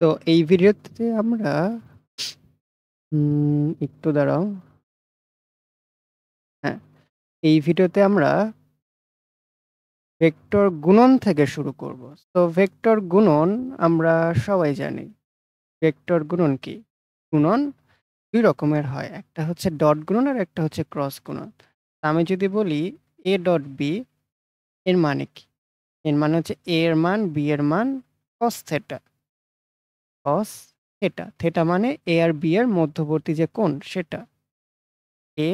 তো এই ভিডিওতে আমরা একটু দাঁড়াও। হ্যাঁ, এই ভিডিওতে আমরা ভেক্টর গুণন থেকে শুরু করব। তো ভেক্টর গুণন আমরা সবাই জানি। ভেক্টর গুণন কি? গুণন ২ রকমের হয়। একটা হচ্ছে ডট গুণন আর একটা হচ্ছে ক্রস গুণন। আমি যদি বলি A ডট B এর মানে কি? এর মানে হচ্ছে A এর মান B এর মান cos theta. cos theta. Theta মানে A আর B এর মধ্যবর্তী যে কোণ সেটা। A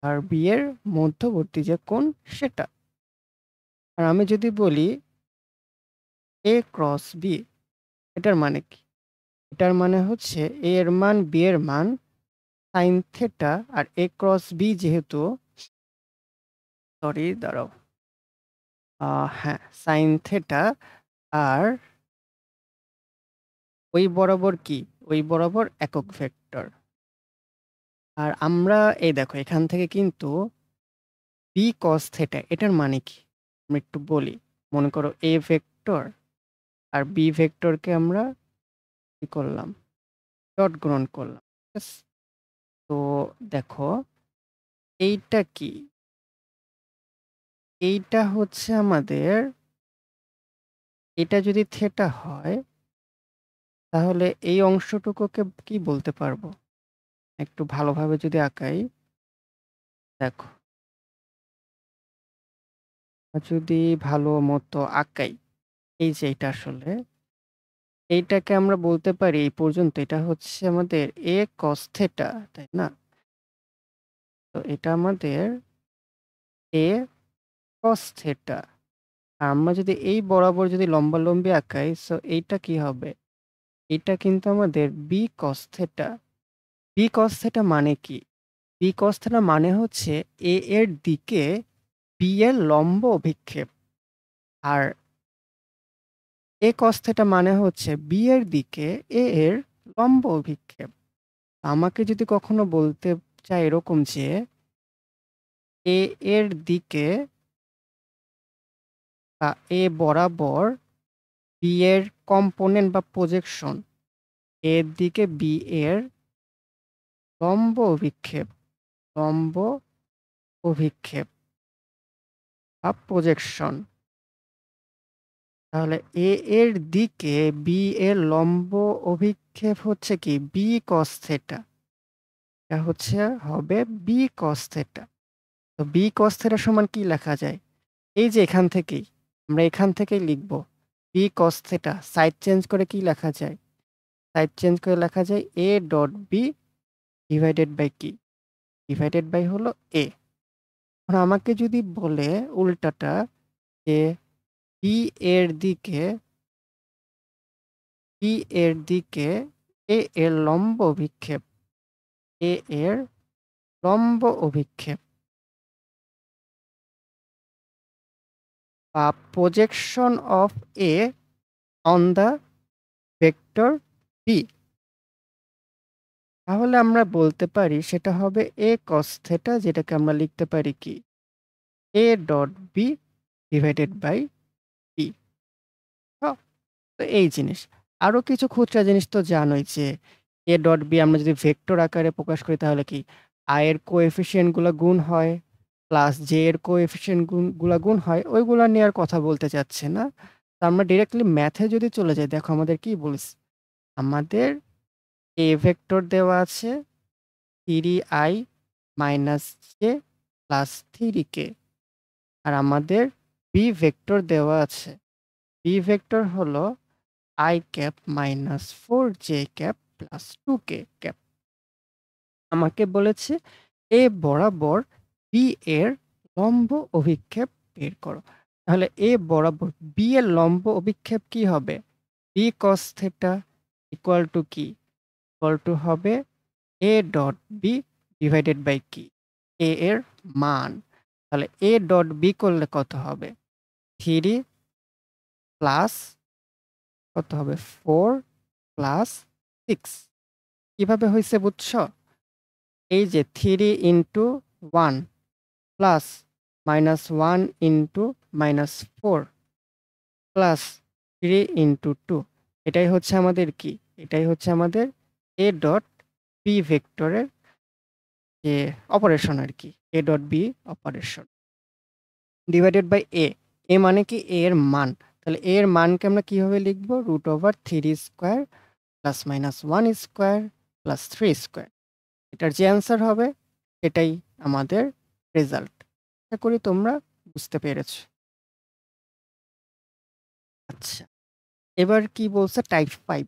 আর B এর মধ্যবর্তী যে কোণ সেটা। আর আমি যদি বলি A ক্রস B এটার মানে কি? এটার মানে হচ্ছে A এর মান B এর মান sin থিটা আর A ক্রস B যেহেতু সরি দাঁড়াও। হ্যাঁ, sin থিটা আর ওই বরাবর কি? ওই বরাবর একক ভেক্টর। আর আমরা এই দেখো এখান থেকে কিন্তু B cos থিটা এটার মানে কি? আমি একটু বলি। মনে করো A ভেক্টর আর B ভেক্টরকে আমরা কি করলাম? ডট গুণন করলাম। ঠিক আছে? তো দেখো এইটা কি? এইটা হচ্ছে আমাদের এটা যদি থিটা হয় তাহলে এই অংশটুকুকে কি বলতে পারবো? একটু ভালোভাবে যদি আঁকাই, দেখো। যদি ভালো মতো আঁকাই, এই যে এটা আসলে এইটাকে আমরা বলতে পারি এই পর্যন্ত এটা হচ্ছে আমাদের A cos থিটা, তাই না? তো এটা আমাদের A cos থিটা। আর আমরা যদি এই বরাবর যদি লম্বালম্বি আঁকাই সো এইটা কি হবে? এটা কিন্তু আমাদের B cos theta. B cos theta মানে কি? B cos থিটা মানে হচ্ছে A এর দিকে B এর লম্ব অভিক্ষেপ। আর A cos থিটা মানে হচ্ছে B এর দিকে A এর লম্ব অভিক্ষেপ। আমাকে যদি কখনো বলতে চায় এরকম যে A এর দিকে বা A বরাবর B এর কম্পোনেন্ট বা প্রজেকশন A এর দিকে B এর লম্ব অভিক্ষেপ, লম্ব অভিক্ষেপ বা প্রজেকশন। তাহলে A এর দিকে B এর লম্ব অভিক্ষেপ হচ্ছে কি? B cos theta. এটা হচ্ছে হবে B cos থিটা। তো B cos থিটা সমান কি লেখা যায়? এই যে এখান থেকেই, আমরা এখান থেকেই লিখব। B cos theta side change করে কি লেখা যায়? সাইড চেঞ্জ করে লেখা যায় A dot B divided by কি? ডিভাইডেড বাই হলো A। এখন আমাকে যদি বলে উল্টাটা যে B এর দিকে B এর দিকে A এর লম্ব অভিক্ষেপ, A এর লম্ব অভিক্ষেপ বা projection of A on the vector B, তাহলে আমরা বলতে পারি সেটা হবে A cos থিটা, যেটাকে আমরা লিখতে পারি কি? A dot B divided by B। তো এই জিনিস। আরো কিছু খুচরা জিনিস তো জানোই যে A ডট B আমরা যদি ভেক্টর আকারে প্রকাশ করি তাহলে কি I এর কোএফিসিয়েন্ট গুলা গুণ হয় প্লাস J এর কোএফিসিয়েন্ট গুলা গুণ হয়, ওইগুলা নিয়ে আর কথা বলতে চাচ্ছি না। তো আমরা ডিরেক্টলি ম্যাথে যদি চলে যাই, দেখো আমাদের কি বলছে? আমাদের A ভেক্টর দেওয়া আছে 3i minus j plus 3k। আর আমাদের B ভেক্টর দেওয়া আছে। B ভেক্টর হলো I cap minus 4j cap plus 2k cap. আমাকে বলেছে A বরাবর B এর লম্ব অভিক্ষেপ বের করো। তাহলে A বরাবর B এর লম্ব অভিক্ষেপ কি হবে? B cos theta equal to কি? ইকুয়াল টু হবে A dot B divided by কি? A এর মান। তাহলে A ডট B করলে কত হবে? 3 প্লাস কত হবে? 4 প্লাস 6। কিভাবে হইছে বুঝছো? এই যে 3 into 1 plus minus 1 into minus 4 plus 3 into 2। এটাই হচ্ছে আমাদের কি? এটাই হচ্ছে আমাদের a ডট b ভেক্টরের যে অপারেশন আরকি। a dot b operation divided by a। a মানে কি? a এর মান। তাহলে a এর মানকে আমরা কিভাবে লিখব? √3 square plus minus 1 square plus 3 square. এটার যে অ্যান্সার হবে এটাই আমাদের রেজাল্ট। আশা করি তোমরা বুঝতে পেরেছ। আচ্ছা, এবার কি বলছে টাইপ 5।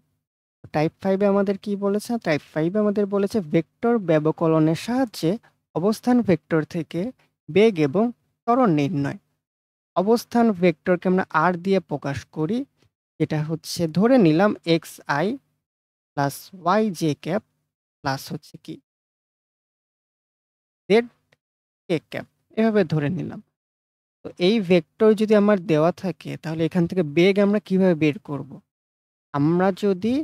টাইপ 5 এ আমাদের কি বলেছে? টাইপ 5 এ আমাদের বলেছে ভেক্টর ব্যবকলনের সাহায্যে অবস্থান ভেক্টর থেকে বেগ এবং ত্বরণ নির্ণয়। অবস্থান ভেক্টরকে আমরা r দিয়ে প্রকাশ করি। যেটা হচ্ছে ধরে নিলাম xi plus yj cap plus হচ্ছে কি zk ক্যাপ, এভাবে ধরে নিলাম। তো এই ভেক্টর যদি আমার দেওয়া থাকে তাহলে এখান থেকে বেগ আমরা কিভাবে বের করব? আমরা যদি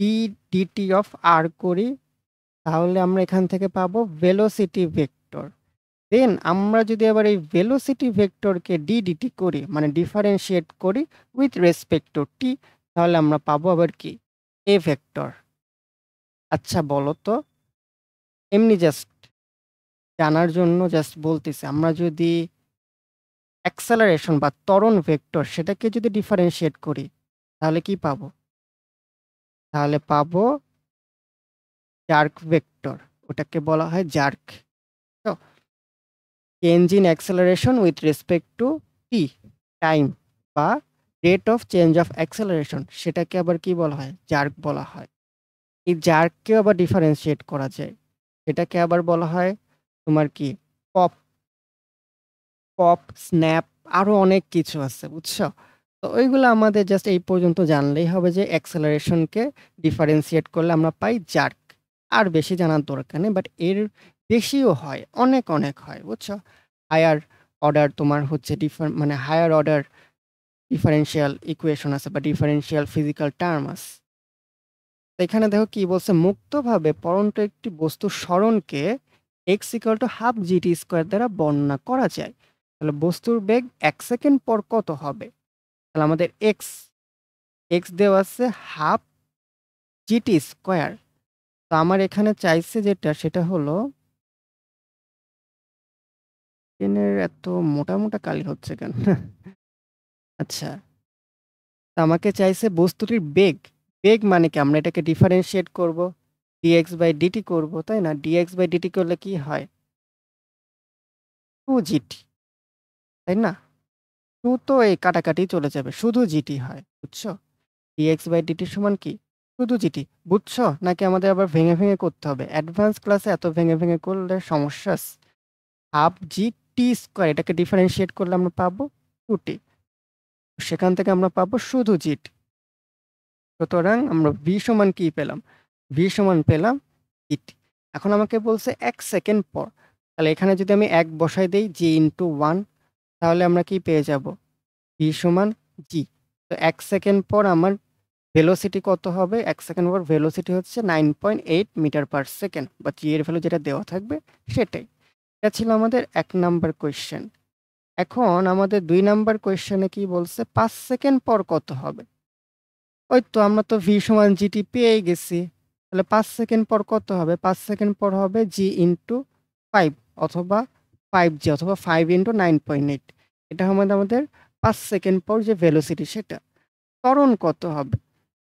d/dt অফ r করি তাহলে আমরা এখান থেকে পাবো ভেলোসিটি ভেক্টর। দেন আমরা যদি আবার এই ভেলোসিটি ভেক্টরকে d/dt করি মানে ডিফারেনশিয়েট করি উইথ রেসপেক্ট টু t, তাহলে আমরা পাবো আবার কি? a vector. আচ্ছা বলো তো, এমনি জাস্ট জানার জন্য জাস্ট বলতেছি, আমরা যদি অ্যাক্সেলারেশন বা ত্বরণ ভেক্টর সেটাকে যদি ডিফারেনশিয়েট করি তাহলে কি পাবো? তাহলে পাবো জার্ক ভেক্টর। ওটাকে বলা হয় জার্ক। তো change in acceleration with respect to T, time বা rate of change of acceleration, সেটাকে আবার কি বলা হয়? জার্ক বলা হয়। এই জার্ককেও আবার ডিফারেনশিয়েট করা যায়। এটাকে আবার বলা হয় তোমার কি পপ, পপ, স্ন্যাপ, আরো অনেক কিছু আছে, বুঝছো? তো ওইগুলো আমাদের জাস্ট এই পর্যন্ত জানলেই হবে যে অ্যাক্সেলারেশনকে ডিফারেনশিয়েট করলে আমরা পাই জার্ক। আর বেশি জানার দরকার নেই, বাট এর বেশিও হয়, অনেক, অনেক হয়, বুঝছো? হায়ার অর্ডার তোমার হচ্ছে মানে হায়ার অর্ডার ডিফারেনশিয়াল ইকুয়েশন আছে বা ডিফারেনশিয়াল ফিজিক্যাল টার্ম আছে। তো এখানে দেখো কি বলছে, মুক্তভাবে পড়ন্ত একটি বস্তুর সরণকে x equal to half GT square দ্বারা বর্ণনা করা যায়। তাহলে বস্তুর বেগ 1 সেকেন্ড পর কত হবে? তাহলে আমাদের এক্স দেওয়া আছে হাফ জিটি স্কোয়ার। তো আমার এখানে চাইছে যেটা সেটা হলো, পেনের এত মোটা মোটা কালি হচ্ছে কেন? আচ্ছা, তো আমাকে চাইছে বস্তুটির বেগ। বেগ মানে কি? আমরা এটাকে ডিফারেনশিয়েট করব, dx বাই dt করব, তাই না? dx বাই dt করলে কি হয়? 2gt, তাই না? 2 তো এই কাটাকাটি চলে যাবে, শুধু জিটি হয়, বুঝছো? dx বাই dt সমান কি? শুধু জিটি, বুঝছো? নাকি আমাদের আবার ভেঙে ভেঙে করতে হবে? অ্যাডভান্স ক্লাসে এত ভেঙে ভেঙে করলে সমস্যা আছে। হাফ জি টি স্কোয়ার, এটাকে ডিফারেনশিয়েট করলে আমরা পাবো 2t। সেখান থেকে আমরা পাবো শুধু জিটি। সুতরাং আমরা ভি সমান কি পেলাম? ভি সমান পেলাম জিটি। এখন আমাকে বলছে 1 সেকেন্ড পর। তাহলে এখানে যদি আমি 1 বসাই দেই জি ইনটু 1, তাহলে আমরা কি পেয়ে যাব? ভি সমান জি। তো 1 সেকেন্ড পর আমার ভেলোসিটি কত হবে? 1 সেকেন্ড পর ভেলোসিটি হচ্ছে 9.8 মিটার পার সেকেন্ড, বা জি এর ভ্যালু যেটা দেওয়া থাকবে সেটাই। এটা ছিল আমাদের 1 নাম্বার কোয়েশ্চেন। এখন আমাদের 2 নাম্বার কোয়েশ্চেনে কি বলছে? 5 সেকেন্ড পর কত হবে? ওই তো আমরা তো ভি সমান জিটি পেয়েই গেছি। তাহলে 5 সেকেন্ড পর কত হবে? 5 সেকেন্ড পর হবে জি ইনটু 5 অথবা 5জি অথবা 5 ইনটু 9.8। এটা আমাদের 5 সেকেন্ড পর যে ভেলোসিটি সেটা। ত্বরণ কত হবে?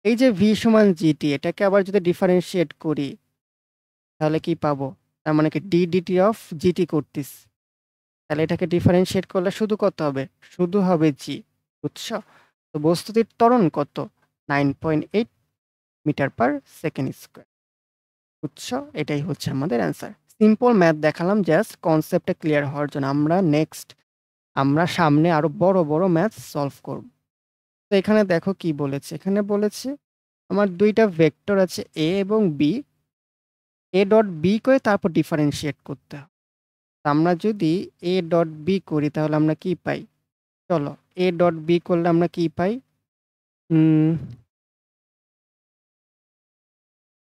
এই যে ভি সমান জিটি, এটাকে আবার যদি ডিফারেনশিয়েট করি তাহলে কি পাবো? তার মানে কি ডি/ডিটি অফ জিটি করতেছি। তাহলে এটাকে ডিফারেনশিয়েট করলে শুধু কত হবে? শুধু হবে জি, বুঝছো? তো বস্তুটির ত্বরণ কত? 9.8 মিটার পার সেকেন্ড স্কয়ার, বুঝছো? এটাই হচ্ছে আমাদের অ্যান্সার। সিম্পল ম্যাথ দেখালাম জাস্ট কনসেপ্টটা ক্লিয়ার হওয়ার জন্য। আমরা সামনে আরো বড় বড় ম্যাথ সলভ করব। তো এখানে দেখো কি বলেছে, এখানে বলেছে আমার 2টা ভেক্টর আছে এ এবং বি। এ ডট বি করে তারপর ডিফারেনশিয়েট করতে হবে। তো আমরা যদি এ ডট বি করি তাহলে আমরা কি পাই? চলো, এ ডট বি করলে আমরা কি পাই? উম,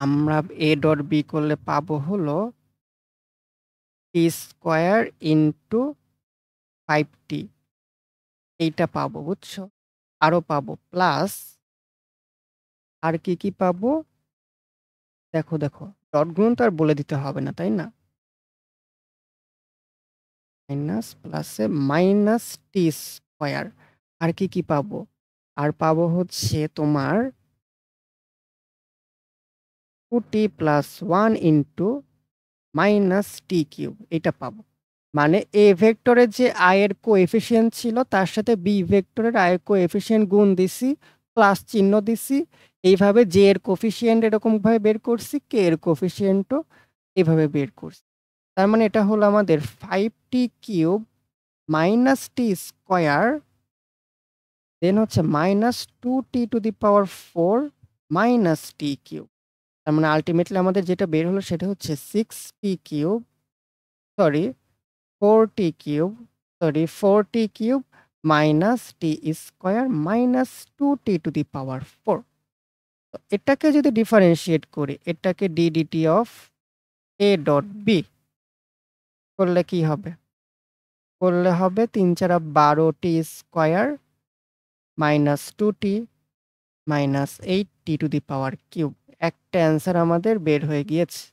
আমরা এ ডট বি করলে পাবো হলো টি স্কোয়ার ইন্টু 5t, এইটা পাবো, বুঝছো? আরো পাবো প্লাস আর কি পাবো? দেখো, ডট গুণন তো আর বলে দিতে হবে না, তাই না? মাইনাস প্লাসে মাইনাস টি স্কয়ার। আর কি পাবো? আর পাবো হচ্ছে তোমার 2t প্লাস 1 ইন্টু মাইনাস টি কিউব, এটা পাবো। মানে এ ভেক্টরের যে আয়ের কোএফিসিয়েন্ট ছিল তার সাথে বি ভেক্টরের আয়ের কোএফিসিয়েন্ট গুণ দিছি, প্লাস চিহ্ন দিছি। এইভাবে জে এর কোফিসিয়েন্ট এরকমভাবে বের করছি, কে এর কোফিসিয়েন্টও এভাবে বের করছি। তার মানে এটা হলো আমাদের 5t cube minus T square, দেন হচ্ছে minus 2t to the power 4 minus T cube. তার মানে আলটিমেটলি আমাদের যেটা বের হলো সেটা হচ্ছে 6t cube, sorry 4t cube, minus T square minus 2t to the power 4। তো এটাকে যদি ডিফারেন্সিয়েট করি, এটাকে DDT of A dot B করলে কি হবে? করলে হবে 3 4 12t square minus 2t minus 8t to the power cube. একটা অ্যান্সার আমাদের বের হয়ে গিয়েছে।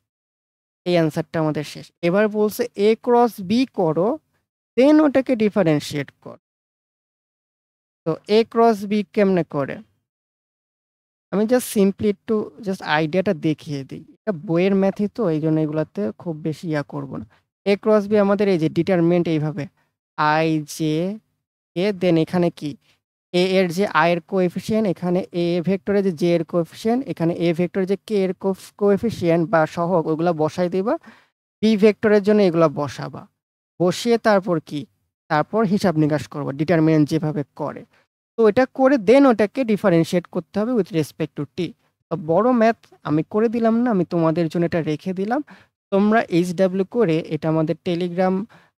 এই অ্যান্সারটা আমাদের শেষ। এবার বলছে এ ক্রস বি করো, দেন ওটাকে ডিফারেন্সিয়েট কর। তো এ ক্রস বি কেমনে করে? আমি জাস্ট সিম্পলি একটু জাস্ট আইডিয়াটা দেখিয়ে দিই। এটা বইয়ের ম্যাথই তো, এই জন্য এগুলাতে খুব বেশি করবো না। এ ক্রস বি আমাদের এই যে ডিটারমিনেন্ট এইভাবে আই জে কে, দেন এখানে কি এ এর যে আই এর কোএফিসিয়েন্ট, এখানে এ ভেক্টরের যে জে এর কোএফিসিয়েন্ট, এখানে এ ভেক্টরের যে কে এর কোএফিসিয়েন্ট বা সহগ, ওগুলা বসাই দিবা। বি ভেক্টরের জন্য এগুলা বসাবা। বসিয়ে তারপর কি? তারপর হিসাব নিকাশ করবা ডিটারমিনেন্ট যেভাবে করে। তো এটা করে দেন ওটাকে ডিফারেন্সিয়েট করতে হবে উইথ রেসপেক্ট টু টি। তো বড় ম্যাথ আমি করে দিলাম না, আমি তোমাদের জন্য এটা রেখে দিলাম। তোমরা এইচডাব্লিউ করে এটা আমাদের টেলিগ্রাম,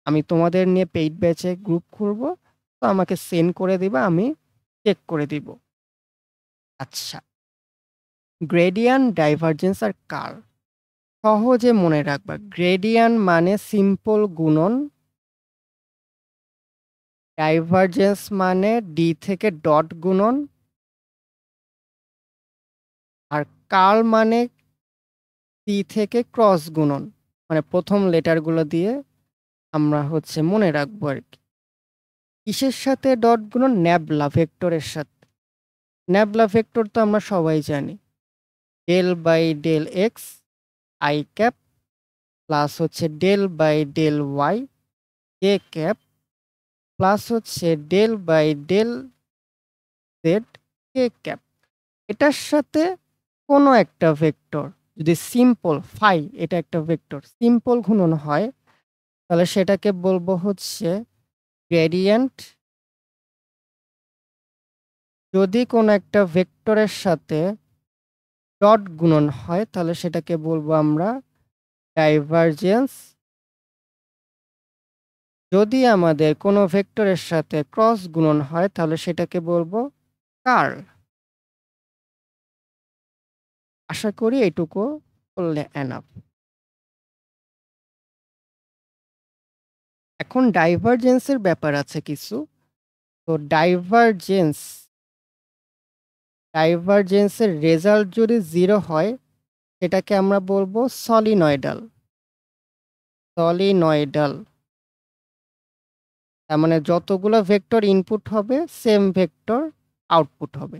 আমি তোমাদের নিয়ে পেইড ব্যাচে গ্রুপ খুলব। তো আমাকে সেন্ড করে দিবা, আমি চেক করে দিব। আচ্ছা, গ্রেডিয়ান্ট, ডাইভারজেন্স আর কার্ল সহজে মনে রাখবা। গ্রেডিয়ান্ট মানে সিম্পল গুণন, ডাইভারজেন্স মানে ডি থেকে ডট গুণন, আর কার্ল মানে সি থেকে ক্রস গুণন। মানে প্রথম লেটারগুলো দিয়ে আমরা হচ্ছে মনে রাখবো আর কি। কিসের সাথে ডট গুণন? ন্যাবলা ভেক্টরের সাথে। ন্যাবলা ভেক্টর তো আমরা সবাই জানি, del by del X I cap plus হচ্ছে del by del Y J cap plus হচ্ছে del by del Z K cap. এটার সাথে কোনো একটা ভেক্টর যদি সিম্পল ফাই, এটা একটা ভেক্টর সিম্পল গুণন হয়, তাহলে সেটাকে বলবো হচ্ছে গ্রেডিয়েন্ট। যদি কোনো একটা ভেক্টরের সাথে ডট গুণন হয় তাহলে সেটাকে বলবো আমরা ডাইভারজেন্স। যদি আমাদের কোনো ভেক্টরের সাথে ক্রস গুণন হয় তাহলে সেটাকে বলবো কার্ল। আশা করি এইটুকু করলে এনাফ। এখন ডাইভারজেন্সের ব্যাপার আছে কিছু। তো ডাইভারজেন্সের রেজাল্ট যদি 0 হয় সেটাকে আমরা বলবো সলিনয়েডাল। সলিনয়েডাল তার মানে যতগুলো ভেক্টর ইনপুট হবে সেম ভেক্টর আউটপুট হবে।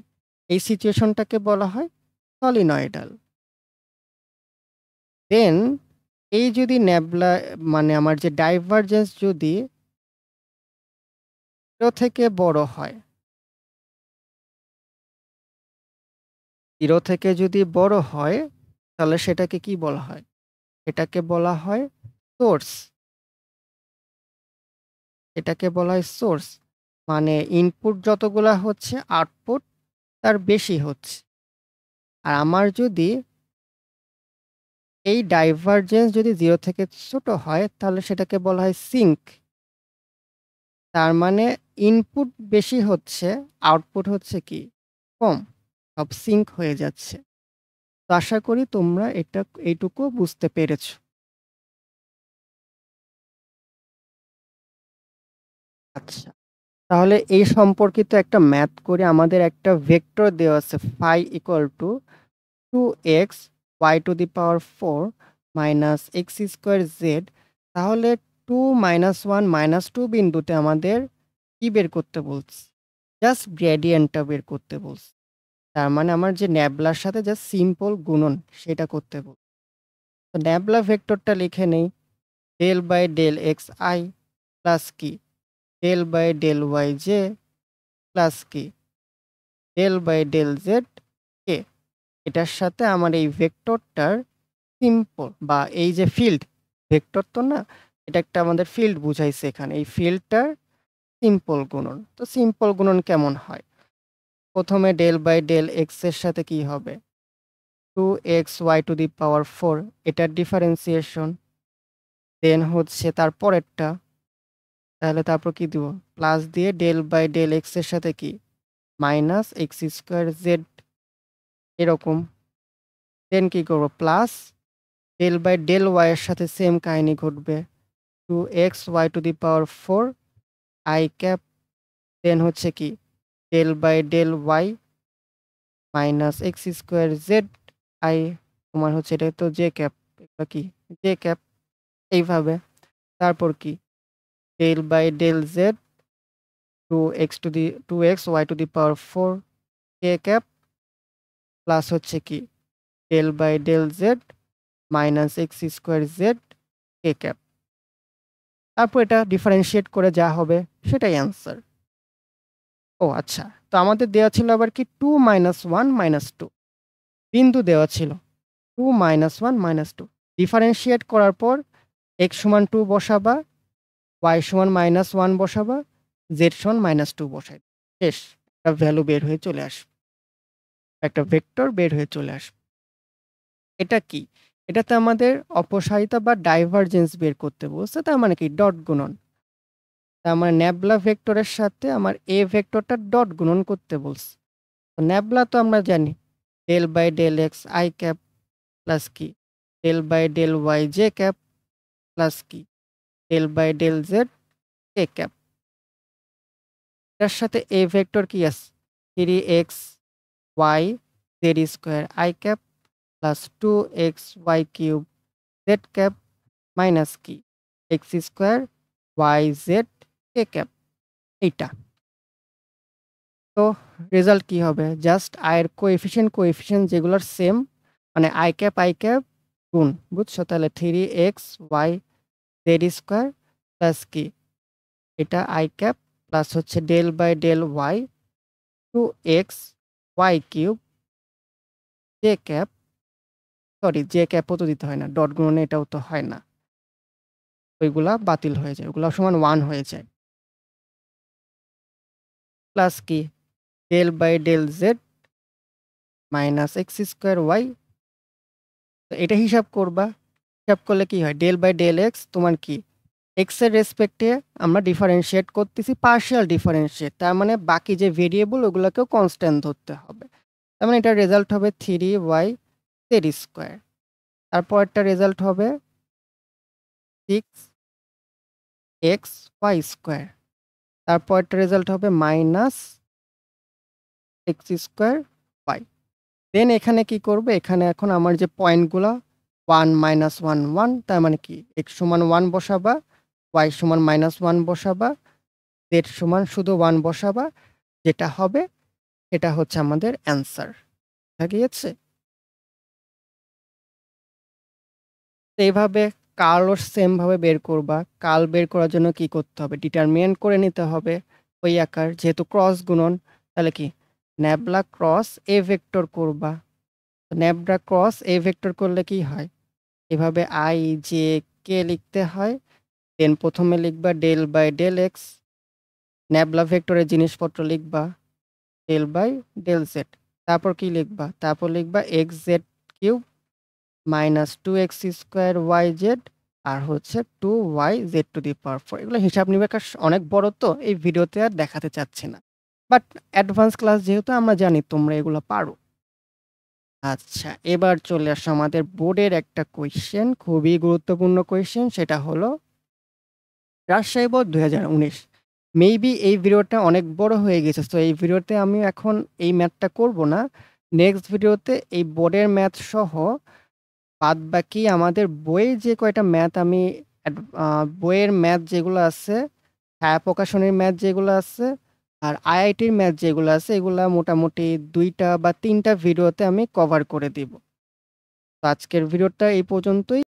এই সিচুয়েশনটাকে বলা হয় সলিনয়েডাল। দেন এই যদি ন্যাবলা মানে আমার যে ডাইভারজেন্স যদি 0 থেকে বড় হয়, 0 থেকে যদি বড় হয় তাহলে সেটাকে কি বলা হয়? এটাকে বলা হয় সোর্স। এটাকে বলা হয় সোর্স। মানে ইনপুট যতগুলা হচ্ছে আউটপুট তার বেশি হচ্ছে। আর আমার যদি এই ডাইভারজেন্স যদি 0 থেকে ছোট হয় তাহলে সেটাকে বলা হয় সিঙ্ক। তার মানে ইনপুট বেশি হচ্ছে, আউটপুট হচ্ছে কি কম, সব সিঙ্ক হয়ে যাচ্ছে। তো আশা করি তোমরা এইটুকু বুঝতে পেরেছো। আচ্ছা, তাহলে এই সম্পর্কিত একটা ম্যাথ করে আমাদের একটা ভেক্টর দেওয়া আছে phi equal to 2x y to the power 4 minus x square z। তাহলে 2 minus 1 minus 2 বিন্দুতে আমাদের কি বের করতে বলছে? জাস্ট গ্রেডিয়েন্টটা বের করতে বলছে। তার মানে আমার যে ন্যাবলার সাথে জাস্ট সিম্পল গুণন সেটা করতে বলছে। তো ন্যাবলা ভেক্টরটা লিখে নেই, del by del X I plus কি del by del Y J plus কি del by del Z K. এটার সাথে আমার এই ভেক্টরটার সিম্পল বা এই যে ফিল্ড, ভেক্টর তো না, এটা একটা আমাদের ফিল্ড বুঝাইছে এখানে, এই ফিল্ডটার সিম্পল গুণন। তো সিম্পল গুণন কেমন হয়? প্রথমে ডেল বাই ডেল এক্স এর সাথে কি হবে? 2xy টু দি পাওয়ার 4, এটার ডিফারেন্সিয়েশন। দেন হচ্ছে তারপরেরটা, তাহলে তারপর কি দিব? প্লাস দিয়ে ডেল বাই ডেল এক্স এর সাথে কি মাইনাস এক্স স্কোয়ার জেড, এরকম। দেন কি করবো? Plus del by del Y এর সাথে সেম কাহিনী ঘটবে, 2xy to the power 4 I cap. Then হচ্ছে কি del by del Y minus x square Z I, তোমার হচ্ছে এটা তো জে ক্যাপ, এটা কি জে ক্যাপ, এইভাবে। তারপর কি del by del z 2xy to the power 4 কে ক্যাপ প্লাস হচ্ছে কি del by del z minus x square z K cap. তারপর এটা ডিফারেন্সিয়েট করে যা হবে সেটাই অ্যান্সার। ও আচ্ছা, তো আমাদের দেওয়া ছিল আবার কি 2 মাইনাস 1 মাইনাস 2 বিন্দু দেওয়া ছিল, 2 মাইনাস 1 মাইনাস 2 ডিফারেন্সিয়েট করার পর x সমান 2 বসাবা, y সমান মাইনাস 1 বসাবা, z সমান মাইনাস 2 বসাই, শেষ। একটা ভ্যালু বের হয়ে চলে আসবে, একটা ভেক্টর বের হয়ে চলে আসবে। এটা কি? এটাতে আমাদের অপসারিতা বা ডাইভারজেন্স বের করতে বলছে, তার মানে কি ডট গুণন। তার মানে ন্যাবলা ভেক্টরের সাথে আমার এ ভেক্টরটা ডট গুণন করতে বলছে। তো ন্যাবলা তো আমরা জানি del by del X I cap plus কি del by del Y J cap plus কি del by del Z K cap. এটার সাথে এ ভেক্টর কি আছে? 3x y Z square I cap plus 2x y cube Z cap minus কি X square Y Z কে cap, এইটা। তো result কি হবে? জাস্ট আয়ের কোএফিসিয়েন্ট যেগুলোর সেম, মানে আই ক্যাপ গুণ, বুঝছো? তাহলে 3xy জেড স্কোয়ার প্লাস কি এটা আই ক্যাপ প্লাস হচ্ছে del by del Y 2x Y cube J cap, sorry J ক্যাপও তো দিতে হয় না, ডট গুণনে এটাও তো হয় না, ওইগুলা বাতিল হয়ে যায়, ওগুলা সমান 1 হয়ে যায়। প্লাস কি del by del z minus x square y. তো এটা হিসাব করবা, হিসাব করলে কি হয়? ডেল বাই ডেল এক্স তোমার কি এক্স এর রেসপেক্টে আমরা ডিফারেন্সিয়েট করতেছি, পার্শিয়াল ডিফারেন্সিয়েট, তার মানে বাকি যে ভেরিয়েবল ওগুলোকেও কনস্ট্যান্ট ধরতে হবে। তার মানে এটার রেজাল্ট হবে 3y জেড স্কোয়ার। তারপর একটা রেজাল্ট হবে 6x ওয়াই স্কোয়ার। তারপর একটা রেজাল্ট হবে মাইনাস এক্স স্কোয়ার ওয়াই। দেন এখানে কি করবে? এখানে এখন আমার যে পয়েন্টগুলো 1 মাইনাস 1 1, তার মানে কি x সমান 1 বসাবা, y সমান মাইনাস 1 বসাবা, z সমান শুধু 1 বসাবা, যেটা হবে এটা হচ্ছে আমাদের অ্যান্সার। দেখা গিয়েছে? তো এইভাবে কার্লও সেমভাবে বের করবা। কার্ল বের করার জন্য কি করতে হবে? ডিটারমিনেন্ট করে নিতে হবে ওই আকার, যেহেতু ক্রস গুণন, তাহলে কি ন্যাবলা ক্রস এ ভেক্টর করবা। ন্যাবলা ক্রস এ ভেক্টর করলে কি হয়? এভাবে আই জে কে লিখতে হয়। দেন প্রথমে লিখবা del by del x, nabla ভেক্টরের জিনিসপত্র লিখবা ডেল বাই ডেল জেড। তারপর কি লিখবা? তারপর লিখবা X Z cube minus 2x square Y Z আর হচ্ছে 2y Z two the power 4। এগুলো হিসাব নিকাশ অনেক বড়, তো এই ভিডিওতে আর দেখাতে চাচ্ছি না। বাট অ্যাডভান্স ক্লাস যেহেতু আমরা জানি তোমরা এগুলো পারো। আচ্ছা, এবার চলে আসো আমাদের বোর্ডের একটা কোয়েশ্চেন, খুবই গুরুত্বপূর্ণ কোয়েশ্চেন। সেটা হলো রাজশাহী বোর্ড 2019 মেবি এই ভিডিওটা অনেক বড় হয়ে গেছে। সো এই ভিডিওতে আমি এখন এই ম্যাথটা করব না। নেক্সট ভিডিওতে এই বোর্ডের ম্যাথ সহ বাদবাকি আমাদের বইয়ে যে কয়টা ম্যাথ আমি অ্যাড বইয়ের ম্যাথ যেগুলো আছে, ছায়া প্রকাশনীর ম্যাথ যেগুলো আছে, আর আইআইটির ম্যাথ যেগুলো আছে, এগুলা মোটামুটি ২ টা বা ৩ টা ভিডিওতে আমি কভার করে দিব। তো আজকের ভিডিওটা এই পর্যন্তই।